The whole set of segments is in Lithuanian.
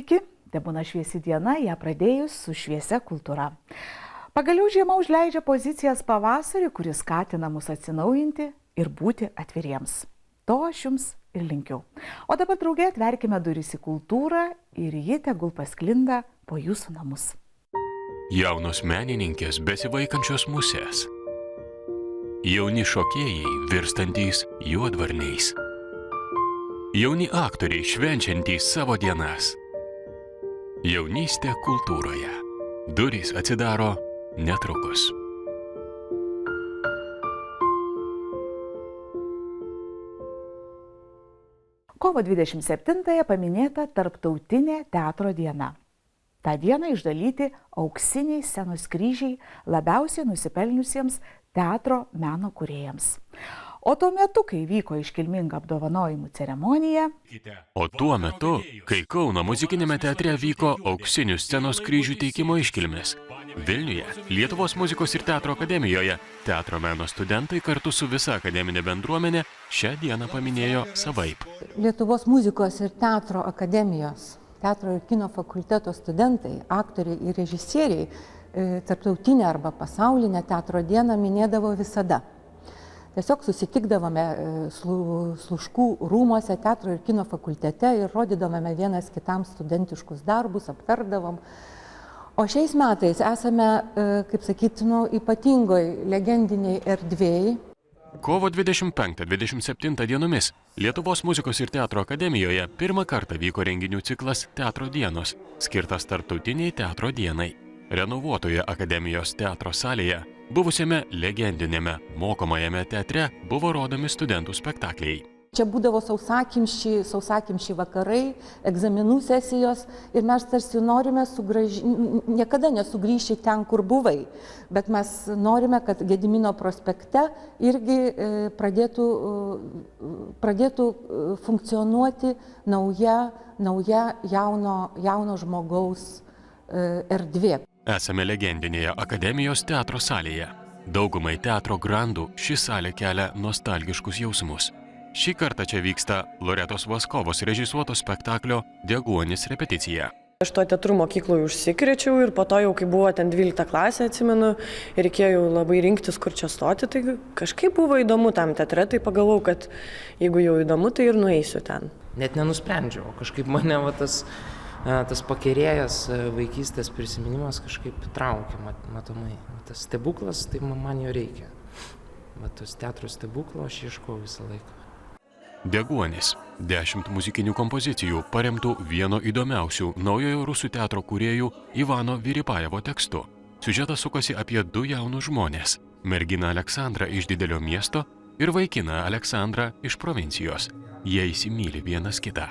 Sveiki, tebūna šviesi diena, ją pradėjus su šviesia kultūra. Pagaliau žiema užleidžia pozicijas pavasarį, kuris skatina mus atsinaujinti ir būti atviriems. To aš jums ir linkiu. O dabar drauge atverkime duris į kultūrą ir ji tegul pasklinda po jūsų namus. Jaunos menininkės besivaikančios musės. Jauni šokėjai virstantys juodvarniais. Jauni aktoriai švenčiantys savo dienas. Jaunystė kultūroje. Durys atsidaro netrukus. Kovo 27-ąją paminėta Tarptautinė teatro diena. Ta diena išdalyti auksiniai scenos kryžiai labiausiai nusipelniusiems teatro meno kūrėjams. O tuo metu, kai vyko iškilminga apdovanojimų ceremonija. O tuo metu, kai Kauno muzikinėme teatre vyko auksinių scenos kryžių teikimo iškilmės. Vilniuje, Lietuvos muzikos ir teatro akademijoje, teatro meno studentai kartu su visa akademinė bendruomenė šią dieną paminėjo savaip. Lietuvos muzikos ir teatro akademijos, teatro ir kino fakulteto studentai, aktoriai ir režisieriai tarptautinę arba pasaulinę teatro dieną minėdavo visada. Tiesiog susitikdavome Sluškų rūmuose, teatro ir kino fakultete ir rodydavome vienas kitam studentiškus darbus, aptardavom. O šiais metais esame, kaip sakyti, ypatingoj legendiniai erdvėjai. Kovo 25-27 dienomis Lietuvos muzikos ir teatro akademijoje pirmą kartą vyko renginių ciklas Teatro dienos, skirtas Tarptautiniai teatro dienai. Renovuotoje akademijos teatro salėje, buvusiame legendinėme mokomajame teatre, buvo rodomi studentų spektakliai. Čia būdavo sausakimši vakarai, egzaminų sesijos ir mes tarsi norime niekada nesugrįžti ten, kur buvai, bet mes norime, kad Gedimino prospekte irgi pradėtų funkcionuoti nauja jauno žmogaus erdvė. Esame legendinėje akademijos teatro salėje. Daugumai teatro grandų ši salė kelia nostalgiškus jausmus. Šį kartą čia vyksta Loretos Vaskovos režisuoto spektaklio Deguonis repeticija. Aš to teatrų mokykloje užsikrėčiau ir po to jau, kai buvo ten 12 klasė, atsimenu, reikėjo labai rinktis, kur čia stoti, tai kažkaip buvo įdomu tam teatre, tai pagalvojau, kad jeigu jau įdomu, tai ir nueisiu ten. Net nenusprendžiau, kažkaip mane tas pakerėjęs vaikystės prisiminimas kažkaip traukė, matomai. Tas stebuklas, tai man jo reikia. Tas teatro stebuklo aš ieškau visą laiką. Deguonis – 10 muzikinių kompozicijų paremtų vieno įdomiausių naujojo rusų teatro kūrėjų Ivano Vyrypajevo tekstu. Siužetas sukasi apie 2 jaunus žmonės – merginą Aleksandrą iš didelio miesto ir vaikiną Aleksandrą iš provincijos. Jie įsimyli vienas kitą.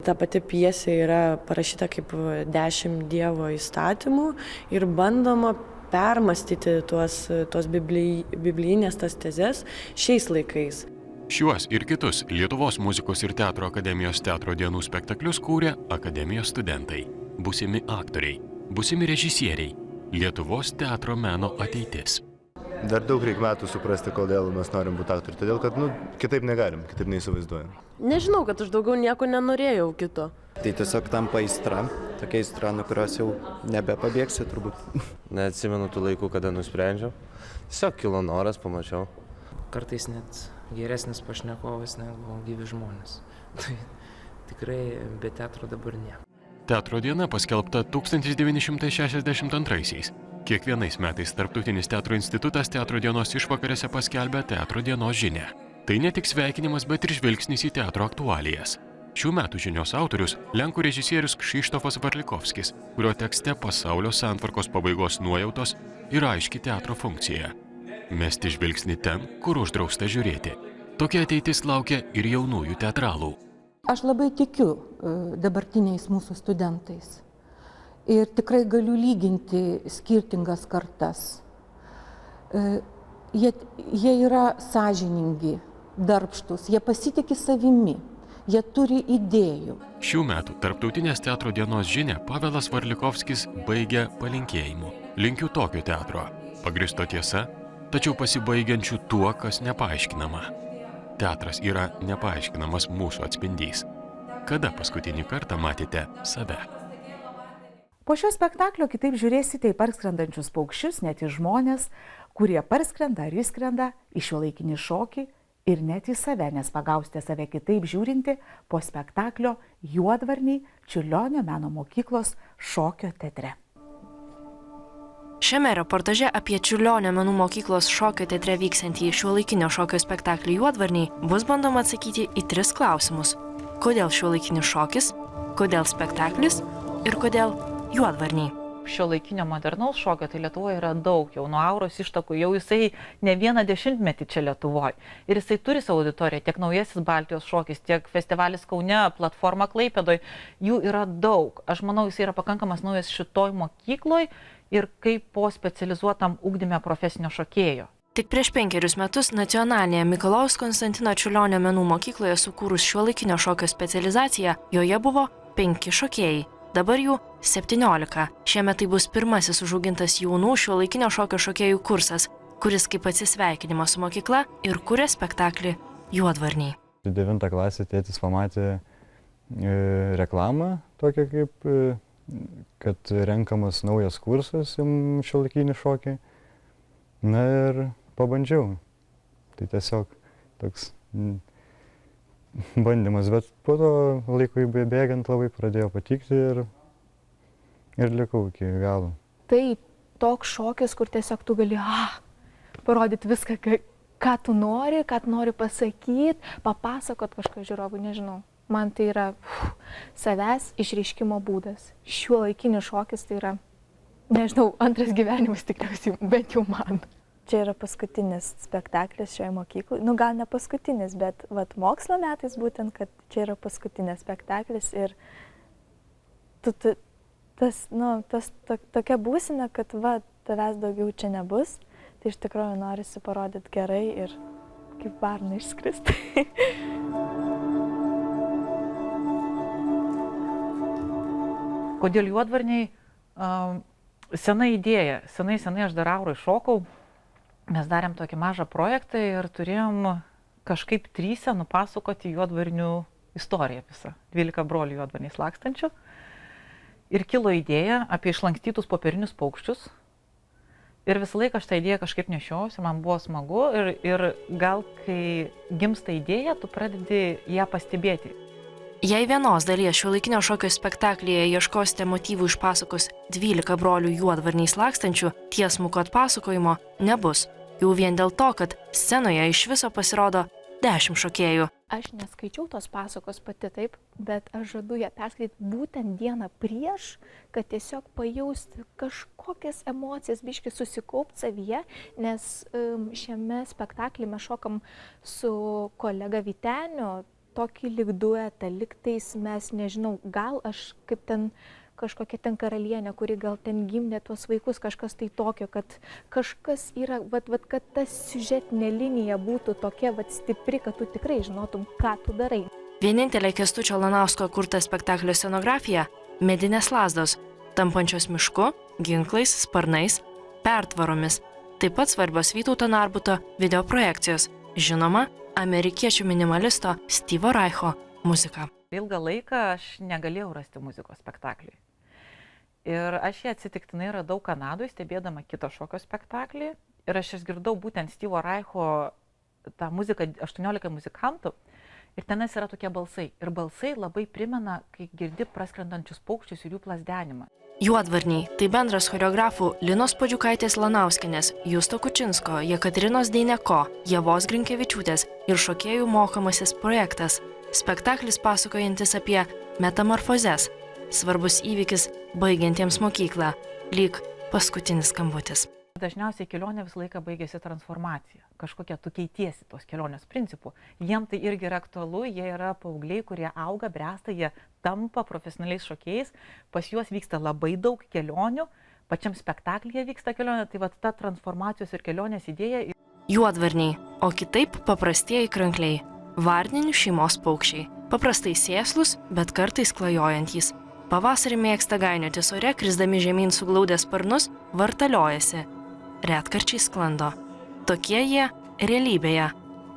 Ta pati pjesė yra parašyta kaip 10 Dievo įstatymų ir bandoma permastyti tuos biblijinės tas tezes šiais laikais. Šiuos ir kitus Lietuvos muzikos ir teatro akademijos teatro dienų spektaklius kūrė akademijos studentai, būsimi aktoriai, būsimi režisieriai, Lietuvos teatro meno ateitis. Dar daug reikia metų suprasti, kodėl mes norim būti aktoriai, todėl kad kitaip negalim, kitaip neįsivaizduojam. Nežinau, kad aš daugiau nieko nenorėjau kito. Tai tiesiog tampa aistra, tokia aistra, nuo kurios jau nebepabėgsi turbūt. Neatsimenu tų laikų, kada nusprendžiau. Tiesiog kilo noras, pamačiau. Kartais net geresnis pašnekovas negu gyvi žmonės. Tai tikrai be teatro dabar ne. Teatro diena paskelbta 1962-aisiais. Kiekvienais metais Tarptautinis teatro institutas teatro dienos išvakarėse paskelbia teatro dienos žinią. Tai ne tik sveikinimas, bet ir žvilgsnis į teatro aktualijas. Šių metų žinios autorius lenkų režisierius Krzyštofas Warlikovskis, kurio tekste pasaulio santvarkos pabaigos nuojautos ir aiški teatro funkcija. Mesti žvilgsnį ten, kur uždrausta žiūrėti. Tokia ateitis laukia ir jaunųjų teatralų. Aš labai tikiu dabartiniais mūsų studentais ir tikrai galiu lyginti skirtingas kartas. Jie yra sąžiningi, darbštus, jie pasitiki savimi, jie turi idėjų. Šių metų Tarptautinės teatro dienos žinią Pavelas Warlikovskis baigia palinkėjimu. Linkiu tokio teatro, pagrįsto tiesa, tačiau pasibaigiančių tuo, kas nepaaiškinama. Teatras yra nepaaiškinamas mūsų atspindys. Kada paskutinį kartą matėte save? Po šio spektaklio kitaip žiūrėsite į parskrendančius paukščius, net į žmonės, kurie parskrenda ar įskrenda į šiuolaikinį šokį ir net į save, nes pagausite save kitaip žiūrinti po spektaklio Juodvarniai Čiurlionio meno mokyklos šokio teatre. Šiame reportaže apie Čiurlionio menų mokyklos šokio teatre vyksiantį šiuolaikinio šokio spektaklį Juodvarniai bus bandoma atsakyti į 3 klausimus. Kodėl šiuolaikinis šokis, kodėl spektaklis ir kodėl Juodvarniai. Šiuolaikinio modernaus šokio tai Lietuvoje yra daug, jau nuo Auros ištakų, jau jisai ne vieną dešimtmetį čia Lietuvoje. Ir jisai turi savo auditoriją, tiek Naujasis Baltijos šokis, tiek festivalis Kaune, platforma Klaipėdoje, jų yra daug. Aš manau, jisai yra pakankamas naujas šitoj mokykloje ir kaip po specializuotam ugdyme profesinio šokėjo. Tik prieš 5 metus nacionalinėje Mikalojaus Konstantino Čiurlionio menų mokykloje sukūrus šiuolaikinio šokio specializaciją, joje buvo 5 šokėjai. Dabar jų 17. Šiemet tai bus pirmasis užaugintas jaunų šiuolaikinio šokio šokėjų kursas, kuris kaip atsisveikinimą su mokykla ir kuria spektaklį Juodvarniai. 9 klasė tėtis pamatė reklamą tokią kaip, kad renkamas naujas kursas šiuolaikinį šokį. Na ir pabandžiau. Tai tiesiog toks bandymas, bet po to laikui bėgant labai pradėjo patikti ir likau iki galo. Tai toks šokis, kur tiesiog tu gali parodyti viską, ką tu nori pasakyti, papasakot kažką žiūrovui, nežinau. Man tai yra savęs išreiškimo būdas. Šiuolaikinis šokis tai yra, nežinau, antras gyvenimas tikriausiai, bent jau man. Čia yra paskutinis spektaklis šioje mokykloje. Nu, gal ne paskutinis, bet mokslo metais būtent, kad čia yra paskutinis spektaklis ir tokia būsena, kad tavęs daugiau čia nebus, tai iš tikrųjų norisi parodyti gerai ir kaip varna išskristi. Kodėl Juodvarniai? Sena idėja. Senai aš dar Aurai šokau. Mes darėm tokį mažą projektą ir turėjom kažkaip 3 nupasakoti Juodvarnių istoriją visą. 12 brolių Juodvarniais lakstančių. Ir kilo idėja apie išlankstytus popierinius paukščius. Ir visą laiką aš tą idėją kažkaip nešiausi, man buvo smagu. Ir gal kai gimsta idėja, tu pradedi ją pastebėti. Jei vienos dalies šiuolaikinio šokio spektaklyje ieškosite motyvų iš pasakos 12 brolių Juodvarniais lakstančių, tiesmuko atpasakojimo nebus. Jau vien dėl to, kad scenoje iš viso pasirodo 10 šokėjų. Aš neskaičiau tos pasakos pati taip, bet aš žadu ją perskaityti būtent dieną prieš, kad tiesiog pajausti kažkokias emocijas, biškį susikaupti savyje, nes šiame spektaklyje mes šokam su kolega Vyteniu, tokį lyg duetą, lyg tais mes, nežinau, gal aš kaip ten kažkokia ten karalienė, kuri gal ten gimdė tuos vaikus, kažkas tai tokio, kad kažkas yra, kad ta siužetinė linija būtų tokia stipri, kad tu tikrai žinotum, ką tu darai. Vienintelė Kęstučio Lanausko kurta spektaklio scenografija – medinės lazdos, tampančios mišku, ginklais, sparnais, pertvaromis. Taip pat svarbios Vytauto Narbuto videoprojekcijos, žinoma, amerikiečių minimalisto Steve'o Reicho muzika. Ilgą laiką aš negalėjau rasti muzikos spektakliui. Ir aš ją atsitiktinai radau Kanadoje, stebėdama kito šokio spektaklį. Ir aš išgirdau būtent Steve'o Reicho tą muziką, 18 muzikantų. Ir tenas yra tokie balsai. Ir balsai labai primena, kai girdi praskrendančius paukščius ir jų plazdenimą. Juodvarniai – tai bendras choreografų Linos Podžiukaitės Lanauskienės, Justo Kučinsko, Jekaterinos Deineko, Ievos Grinkevičiūtės ir šokėjų mokomasis projektas. Spektaklis pasakojantis apie metamorfozes. Svarbus įvykis baigiantiems mokyklą, lyg paskutinis skambutis. Dažniausiai kelionė visą laiką baigėsi transformacija. Kažkokia tu keitiesi tos kelionės principų. Jiem tai irgi yra aktualu, jie yra paaugliai, kurie auga, bręsta, jie tampa profesionaliais šokėjais. Pas juos vyksta labai daug kelionių, pačiam spektaklyje vyksta kelionė, tai ta transformacijos ir kelionės idėja. Juodvarniai, o kitaip paprastieji krankliai. Varninių šeimos paukščiai. Paprastai sėslus, bet kartais klajojantys. Pavasarį mėgsta gainiotis ore, krisdami žemyn suglaudę sparnus, vartaliojasi. Retkarčiai sklando. Tokie jie realybėje.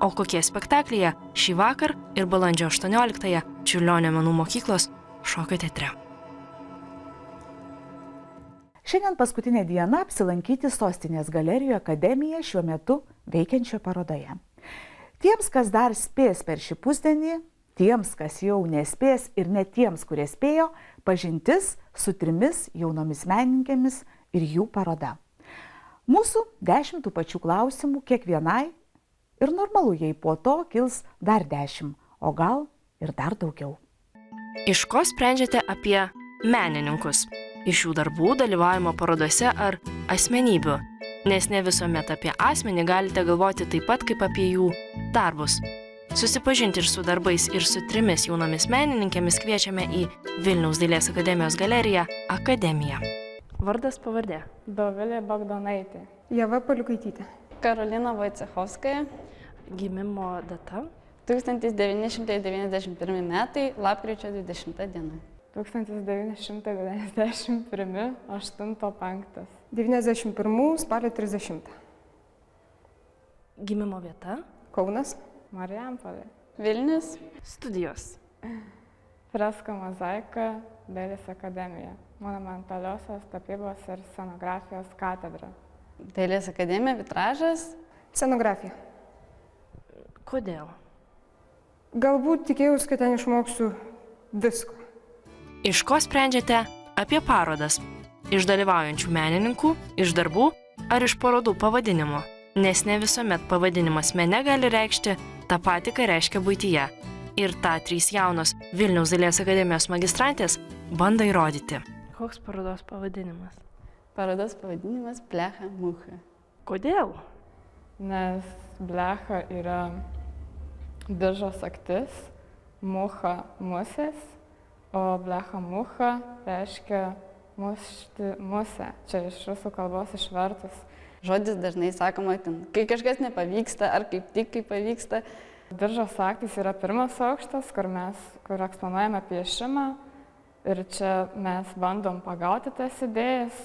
O kokie spektaklyje šį vakar ir balandžio 18-ąją Čiurlionio menų mokyklos šokio teatre. Šiandien paskutinė diena apsilankyti Sostinės galerijoje Akademija šiuo metu veikiančio parodoje. Tiems, kas dar spės per šį pusdienį, tiems, kas jau nespės ir net tiems, kurie spėjo, pažintis su 3 jaunomis menininkėmis ir jų paroda. Mūsų 10 tų pačių klausimų kiekvienai ir normalu, jei po to kils dar 10, o gal ir dar daugiau. Iš ko sprendžiate apie menininkus? Iš jų darbų, dalyvavimo parodose ar asmenybių? Nes ne visuomet apie asmenį galite galvoti taip pat kaip apie jų darbus. Susipažinti ir su darbais, ir su 3 jaunomis menininkėmis kviečiame į Vilniaus dailės akademijos galeriją Akademija. Vardas, pavardė. Dovilė Bagdonaitė. Ieva Paliukaitytė. Karolina Vojcechovskaja. Gimimo data. 1991 metai, lapkričio 20 diena. 1991, 8.5. 91, spalio 30. Gimimo vieta. Kaunas. Marijampolė. Vilnius. Studijos. Freska mozaika, Dailės akademija. Monumentaliosios tapybos ir scenografijos katedra. Dailės akademija, vitražas. Scenografija. Kodėl? Galbūt tikėjausi, kad ten išmoksiu visko. Iš ko sprendžiate apie parodas? Iš dalyvaujančių menininkų, iš darbų ar iš parodų pavadinimo? Nes ne visuomet pavadinimas mene gali reikšti tą patį, ką reiškia buityje. Ir tą 3 jaunos Vilniaus dailės akademijos magistrantės bando įrodyti. Koks parodos pavadinimas? Parodos pavadinimas Blecha Mucha. Kodėl? Nes blecha yra diržo sagtis, mucha musės, o blecha mucha reiškia mušti musę. Čia iš rusų kalbos išvertus. Žodis dažnai sakoma, kai kažkas nepavyksta ar kaip tik kai pavyksta. Diržo sagtis yra 1 aukštas, kur eksponuojame piešimą. Ir čia mes bandom pagauti tas idėjas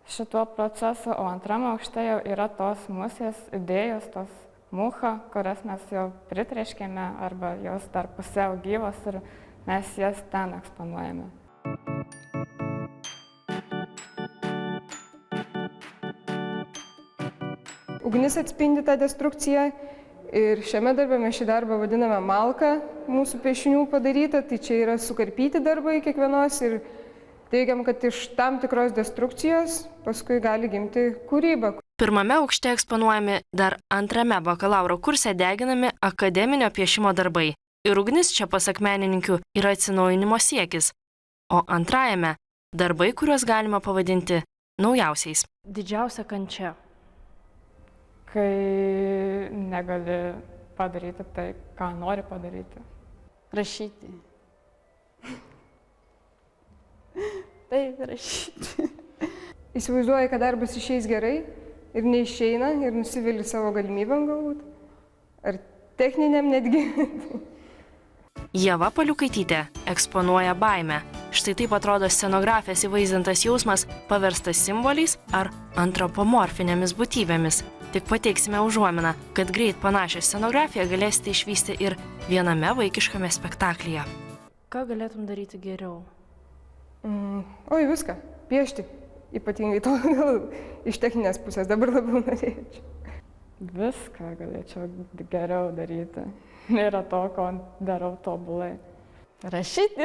šituo procesu, o 2 aukšte jau yra tos musės idėjos, tos mucha, kurias mes jau pritreškėme arba jos dar pusiau gyvos ir mes jas ten eksponuojame. Ugnis atspindi tą destrukciją ir šiame darbe mes šį darbą vadiname malka mūsų piešinių padaryta, tai čia yra sukarpyti darbai kiekvienos ir teigiam, kad iš tam tikros destrukcijos paskui gali gimti kūryba. 1 aukšte eksponuojami, dar 2 bakalauro kurse deginami akademinio piešimo darbai. Ir ugnis čia, pasak menininkių, yra atsinaujinimo siekis. O 2 darbai, kuriuos galima pavadinti naujausiais. Didžiausia kančia. Kai negali padaryti tai, ką nori padaryti. Rašyti. Taip, rašyti. Įsivaizduoji, kad darbas išeis gerai ir neišeina ir nusivili savo galimybėm galbūt. Ar techniniam netgi. Ieva Paliukaitytė eksponuoja baimę. Štai taip atrodo scenografijos įvaizdintas jausmas paverstas simboliais ar antropomorfinėmis būtybėmis. Tik pateiksime užuominą, kad greit panašią scenografiją galėsite išvysti ir viename vaikiškame spektaklyje. Ką galėtum daryti geriau? Oi, viską. Piešti. Ypatingai to gal iš techninės pusės dabar labiau norėčiau. Viską galėčiau geriau daryti. Nėra to, ko darau tobulai. Rašyti.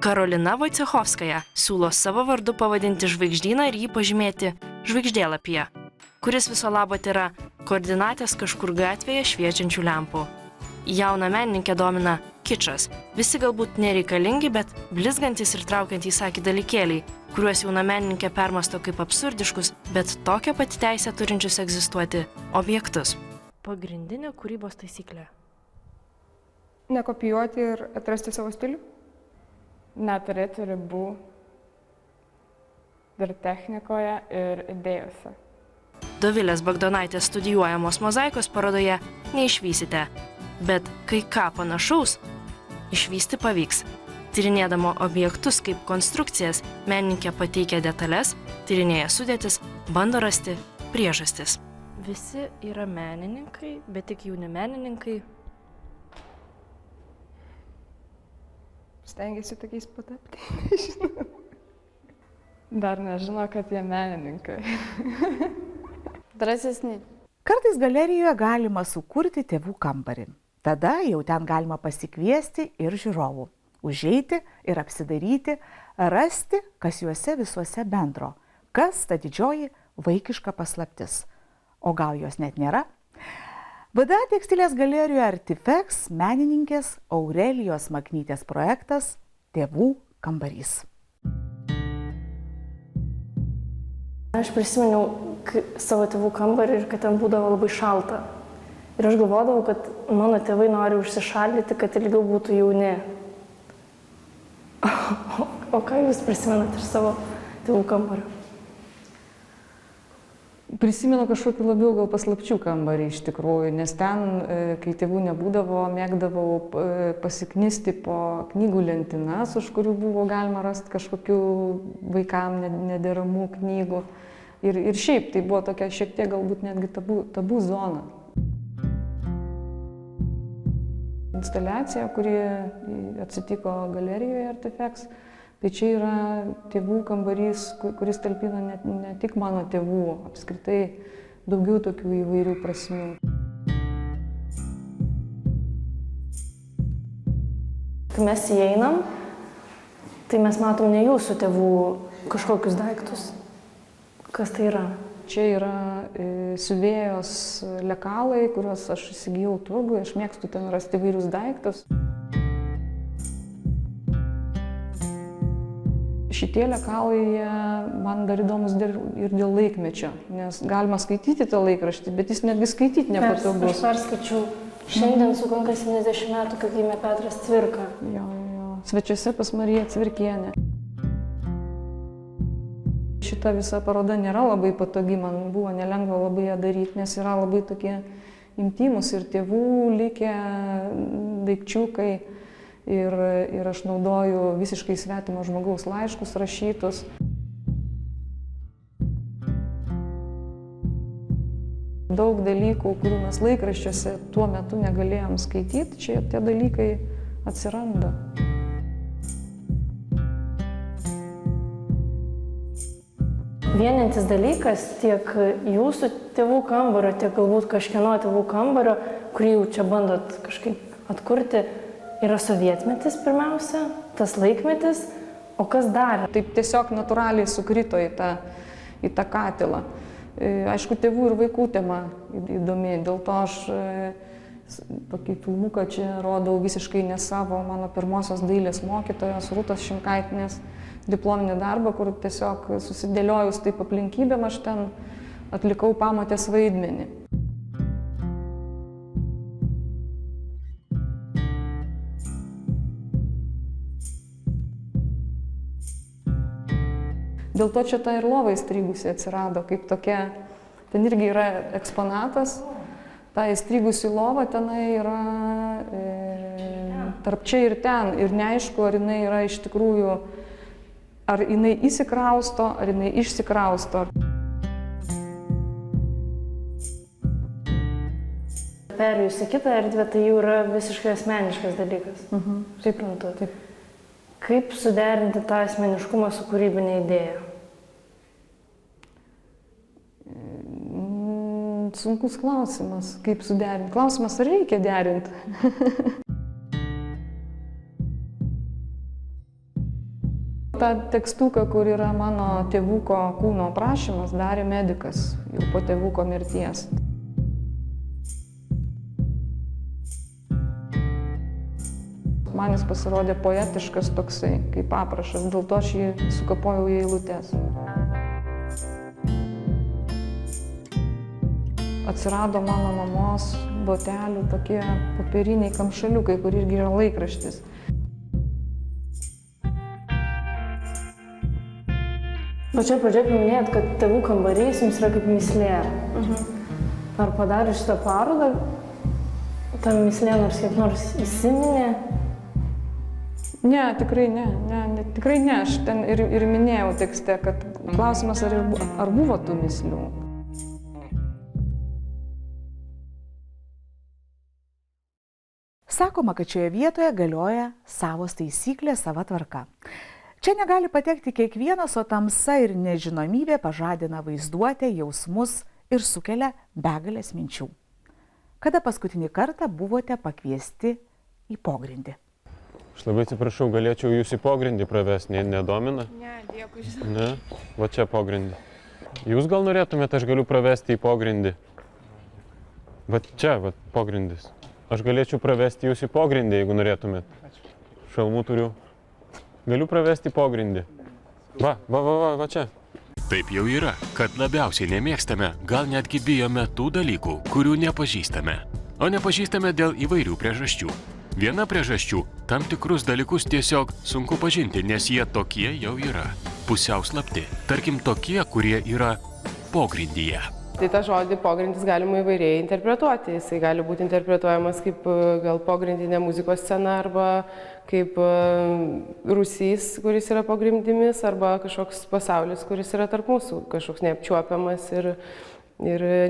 Karolina Vojcechovskaja siūlo savo vardu pavadinti žvaigždyną ir jį pažymėti žvaigždėlapyje, kuris viso labo yra koordinatės kažkur gatvėje šviečiančių lempų. Jauną menininkę domina kičas. Visi galbūt nereikalingi, bet blizgantys ir traukiantys akį dalykėliai, kuriuos jauna menininkė permasto kaip absurdiškus, bet tokią pat teisę turinčius egzistuoti objektus. Pagrindinė kūrybos taisyklė. Nekopijuoti ir atrasti savo stilių. Neturėti ribų ir technikoje, ir idėjose. Dovilės Bagdonaitės studijuojamos mozaikos parodoje neišvysite, bet kai ką panašaus išvysti pavyks. Tyrinėdama objektus kaip konstrukcijas, menininkė pateikia detalės, tyrinėja sudėtis, bando rasti priežastis. Visi yra menininkai, bet tik jauni menininkai. stengiasi tokiais patapti, nežinau. Dar nežino, kad jie menininkai. Drąsesni. Kartais galerijoje galima sukurti tėvų kambarį. Tada jau ten galima pasikviesti ir žiūrovų. Užeiti ir apsidairyti, rasti, kas juose visuose bendro. Kas ta didžioji vaikiška paslaptis. O gal jos net nėra? VDA tekstilės galerijoje Artifex menininkės Aurelijos Maknytės projektas Tėvų kambarys. Aš prisiminiau savo tėvų kambarį ir kad ten būdavo labai šalta. Ir aš galvodavau, kad mano tėvai nori užsišaldyti, kad ilgiau būtų jauni. O ką jūs prisimenat iš savo tėvų kambario? Prisimenu kažkokį labiau gal paslapčių kambarį iš tikrųjų, nes ten, kai tėvų nebūdavo, mėgdavau pasiknisti po knygų lentynas, už kurių buvo galima rasti kažkokių vaikam nederamų knygų. Ir šiaip tai buvo tokia šiek tiek galbūt netgi tabų zona. Instaliacija, kuri atsitiko galerijoje Artifex, tai čia yra tėvų kambarys, kuris talpina ne tik mano tėvų, apskritai daugiau tokių įvairių prasmių. Kai mes įeinam, tai mes matom ne jūsų tėvų kažkokius daiktus. Kas tai yra? Čia yra siuvėjos lekalai, kuriuos aš įsigijau turguje, aš mėgstu ten rasti įvairius daiktus. Šitie lekalai man dar įdomus ir dėl laikmečio, nes galima skaityti tą laikraštį, bet jis netgi skaityti nepatogus. Aš perskaičiau, šiandien sukanka 70 metų, kai gimė Petras Cvirka. Jo. Svečiuose pas Mariją Cvirkienę. Šita visa paroda nėra labai patogi, man buvo nelengva labai ją daryti, nes yra labai tokie intymus ir tėvų likę daikčiukai. Ir aš naudoju visiškai svetimo žmogaus laiškus rašytus. Daug dalykų, kurių mes laikraščiuose tuo metu negalėjom skaityti, čia tie dalykai atsiranda. Vienintis dalykas tiek jūsų tėvų kambario, tiek galbūt kažkieno tėvų kambario, kurį jau čia bandot kažkaip atkurti, yra sovietmetis pirmiausia, tas laikmetis, o kas dar? Taip tiesiog natūraliai sukrito į tą katilą. Aišku, tėvų ir vaikų tema įdomi, dėl to aš tokį filmuką čia rodau visiškai ne savo mano pirmosios dailės mokytojos Rūtos Šimkaitinės diplominį darbą, kur tiesiog susidėliojus taip aplinkybėm aš ten atlikau pamotės vaidmenį. Dėl to čia ta ir lova įstrigusi atsirado kaip tokia, ten irgi yra eksponatas, ta įstrigusi lova tenai yra tarp čia ir ten ir neaišku, ar jinai yra iš tikrųjų, ar jinai įsikrausto, ar jinai išsikrausto. Perėjus į kitą erdvę, tai jau yra visiškai asmeniškas dalykas. Taip. Kaip suderinti tą asmeniškumą su kūrybinė idėja? Sunkus klausimas, kaip suderinti. Klausimas, ar reikia derinti? Ta tekstuką, kur yra mano tėvuko kūno aprašymas, darė medikas jau po tėvuko mirties. Man jis pasirodė poetiškas toksai, kaip aprašas, dėl to aš jį sukapojau į eilutes. Atsirado mano mamos botelių tokie popieriniai kamšaliukai, kur irgi yra laikraštis. Pačioje pradžioje paminėjot, kad tėvų kambarys jums yra kaip mislė. Ar padarius šitą parodą, ta mislė nors kiek nors įsiminė? Ne, tikrai ne. Tikrai ne. Aš ten ir minėjau tekste, kad klausimas, ar buvo tų mislių. Sakoma, kad šioje vietoje galioja savos taisyklės, sava tvarka. Čia negali patekti kiekvienas, o tamsa ir nežinomybė pažadina vaizduotę, jausmus ir sukelia begalės minčių. Kada paskutinį kartą buvote pakviesti į pogrindį? Aš labai atsiprašau, galėčiau jūs į pogrindį pravesti, nedomina? Ne, dėkui. Ne, va čia pogrindį. Jūs gal norėtumėte, aš galiu pravesti į pogrindį? Va čia, va pogrindis. Aš galėčiau pravesti jūs į pogrindį, jeigu norėtumėt. Šalmų turiu. Galiu pravesti į pogrindį. Va čia. Taip jau yra, kad labiausiai nemėgstame, gal netgi bijome tų dalykų, kurių nepažįstame. O nepažįstame dėl įvairių priežasčių. Viena priežasčių – tam tikrus dalykus tiesiog sunku pažinti, nes jie tokie jau yra. Pusiau slapti. Tarkim, tokie, kurie yra pogrindyje. Tai tą žodį pogrindis galima įvairiai interpretuoti. Jisai gali būti interpretuojamas kaip gal pogrindinė muzikos scena arba kaip rūsys, kuris yra pogrindimis, arba kažkoks pasaulis, kuris yra tarp mūsų, kažkoks neapčiuopiamas ir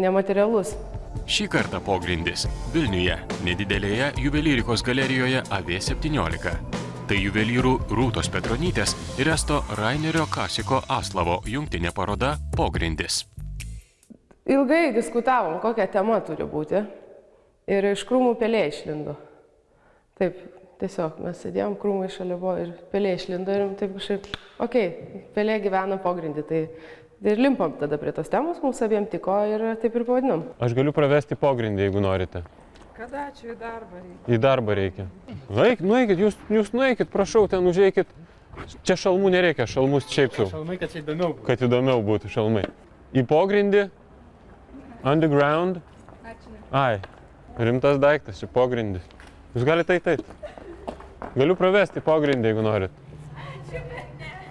nematerialus. Šį kartą pogrindis Vilniuje, nedidelėje juvelyrikos galerijoje AV17. Tai juvelyrų Rūtos Petronytės ir Esto Rainerio Kasiko Aslavo jungtinė paroda Pogrindis. Ilgai diskutavom, kokia tema turi būti. Ir iš krūmų pelė išlindo. Taip, tiesiog mes sėdėjom, krūmai šalia buvo ir pelė išlindo ir taip kažkaip, pelė gyvena pogrindį. Tai ir limpam tada prie tos temos, mums abiem tiko ir taip ir pavadinom. Aš galiu pravesti pogrindį, jeigu norite. Kada čia į darbą reikia? Į darbą reikia. Nueikit, jūs nueikit, prašau, ten užeikit. Čia šalmų nereikia, šalmus šiaip jau. Šalmai, kad čia įdomiau būtų. Kad įdomiau būtų šalmai. Į pogrindį, underground. Ai, rimtas daiktas, čia pogrindis. Jūs galite eit. Galiu pravesti pogrindį, jeigu norit.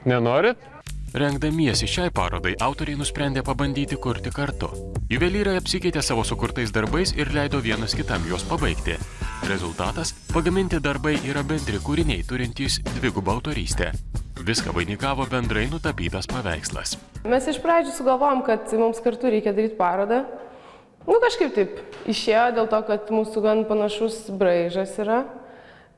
Nenorit? Rengdamiesi šiai parodai, autoriai nusprendė pabandyti kurti kartu. Juvelyrai apsikeitė savo sukurtais darbais ir leido vienas kitam juos pabaigti. Rezultatas – pagaminti darbai yra bendri kūriniai turintys dvigubą autorystę. Viską vainikavo bendrai nutapytas paveikslas. Mes iš pradžių sugalvojom, kad mums kartu reikia daryti parodą. Kažkaip taip išėjo dėl to, kad mūsų gan panašus braižas yra.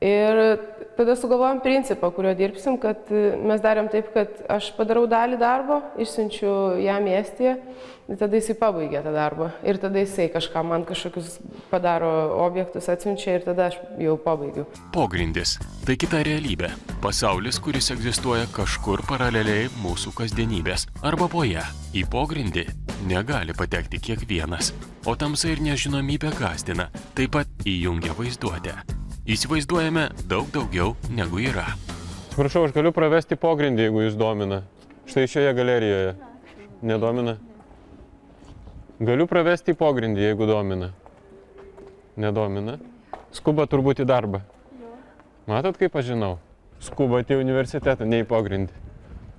Ir tada sugalvojom principą, kurio dirbsim, kad mes darėm taip, kad aš padarau dalį darbo, išsiunčiu jam į Estiją, ir tada jisai pabaigia tą darbą. Ir tada jisai man kažkokius padaro objektus, atsiunčia ir tada aš jau pabaigiu. Pogrindis – tai kita realybė. Pasaulis, kuris egzistuoja kažkur paraleliai mūsų kasdienybės arba po ją. Į pogrindį negali patekti kiekvienas, o tamsa ir nežinomybė gąsdina, taip pat įjungia vaizduotę. Įsivaizduojame daug daugiau negu yra. Prašau, aš galiu pravesti pogrindį, jeigu jūs domina. Štai šioje galerijoje. Nedomina? Galiu pravesti pogrindį, jeigu domina. Nedomina? Skuba turbūt į darbą. Matot, kaip aš žinau? Skubate į universitetą, ne į pogrindį.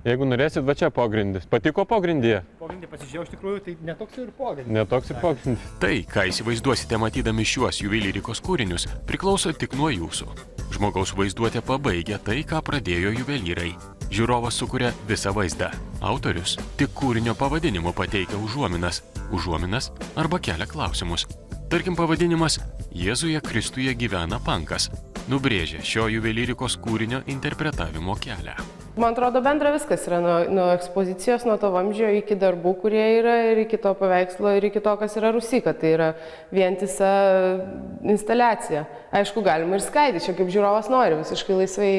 Jeigu norėsit, va čia pogrindis. Patiko pogrindyje? Pogrindį pasižiūrėjau, iš tikrųjų, tai netoks ir pogrindis. Netoks ir pogrindis. Tai, ką įsivaizduosite matydami šiuos juvelyrikos kūrinius, priklauso tik nuo jūsų. Žmogaus vaizduotė pabaigia tai, ką pradėjo juvelyrai. Žiūrovas sukuria visą vaizdą. Autorius tik kūrinio pavadinimu pateikia užuominas arba kelia klausimus. Tarkim, pavadinimas Jėzuje Kristuje gyvena pankas nubrėžia šio juvelyrikos kūrinio interpretavimo kelią. Man atrodo, bendra viskas yra nuo ekspozicijos, nuo to vamzdžio iki darbų, kurie yra, ir iki to paveikslo, ir iki to, kas yra rūsy, kad tai yra vientisa instaliacija. Aišku, galima ir skaidyti, čia kaip žiūrovas nori, visiškai laisvai.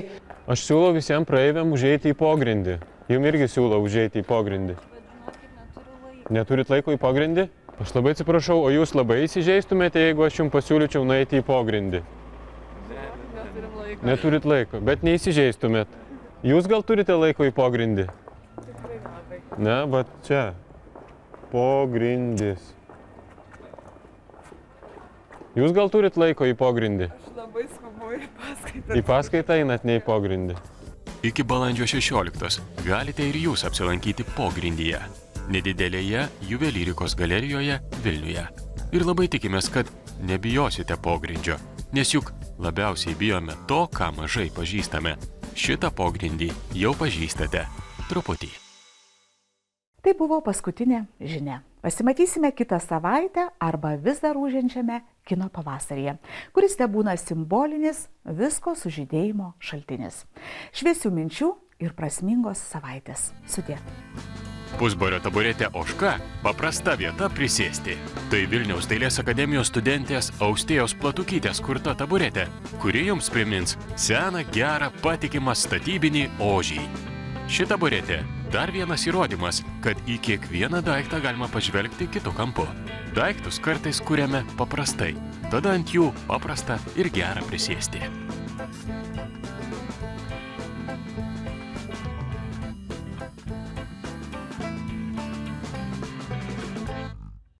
Aš siūlau visiems praeiviam užeiti į pogrindį. Jums irgi siūlau užeiti į pogrindį. Neturit laiko į pogrindį? Aš labai atsiprašau, o jūs labai įsižeistumėte, jeigu aš jums pasiūlyčiau nueiti į pogrindį? Neturit laiko, bet neįsižeistumėt. Jūs gal turite laiko į pogrindį? Ne, bet čia. Pogrindis. Jūs gal turit laiko į pogrindį? Aš labai skubu į paskaitą. Į paskaitą einat, ne į pogrindį. Iki balandžio 16 galite ir jūs apsilankyti pogrindyje, nedidelėje juvelyrikos galerijoje Vilniuje. Ir labai tikimės, kad nebijosite pogrindžio, nes juk labiausiai bijome to, ką mažai pažįstame. Šitą pogrindį jau pažįstate truputį. Tai buvo paskutinė žinia. Pasimatysime kitą savaitę arba vis dar ūžiančiame kino pavasaryje, kuris tebūna simbolinis visko sužydėjimo šaltinis. Šviesių minčių ir prasmingos savaitės. Sudie. Pusbario taburetė Ožka – paprasta vieta prisėsti. Tai Vilniaus dailės akademijos studentės Austėjos Platukytės kurta taburetė, kuri jums primins seną, gerą, patikimą statybinį ožį. Ši taburetė – dar vienas įrodymas, kad į kiekvieną daiktą galima pažvelgti kitu kampu. Daiktus kartais kuriame paprastai, tada ant jų paprasta ir gera prisėsti.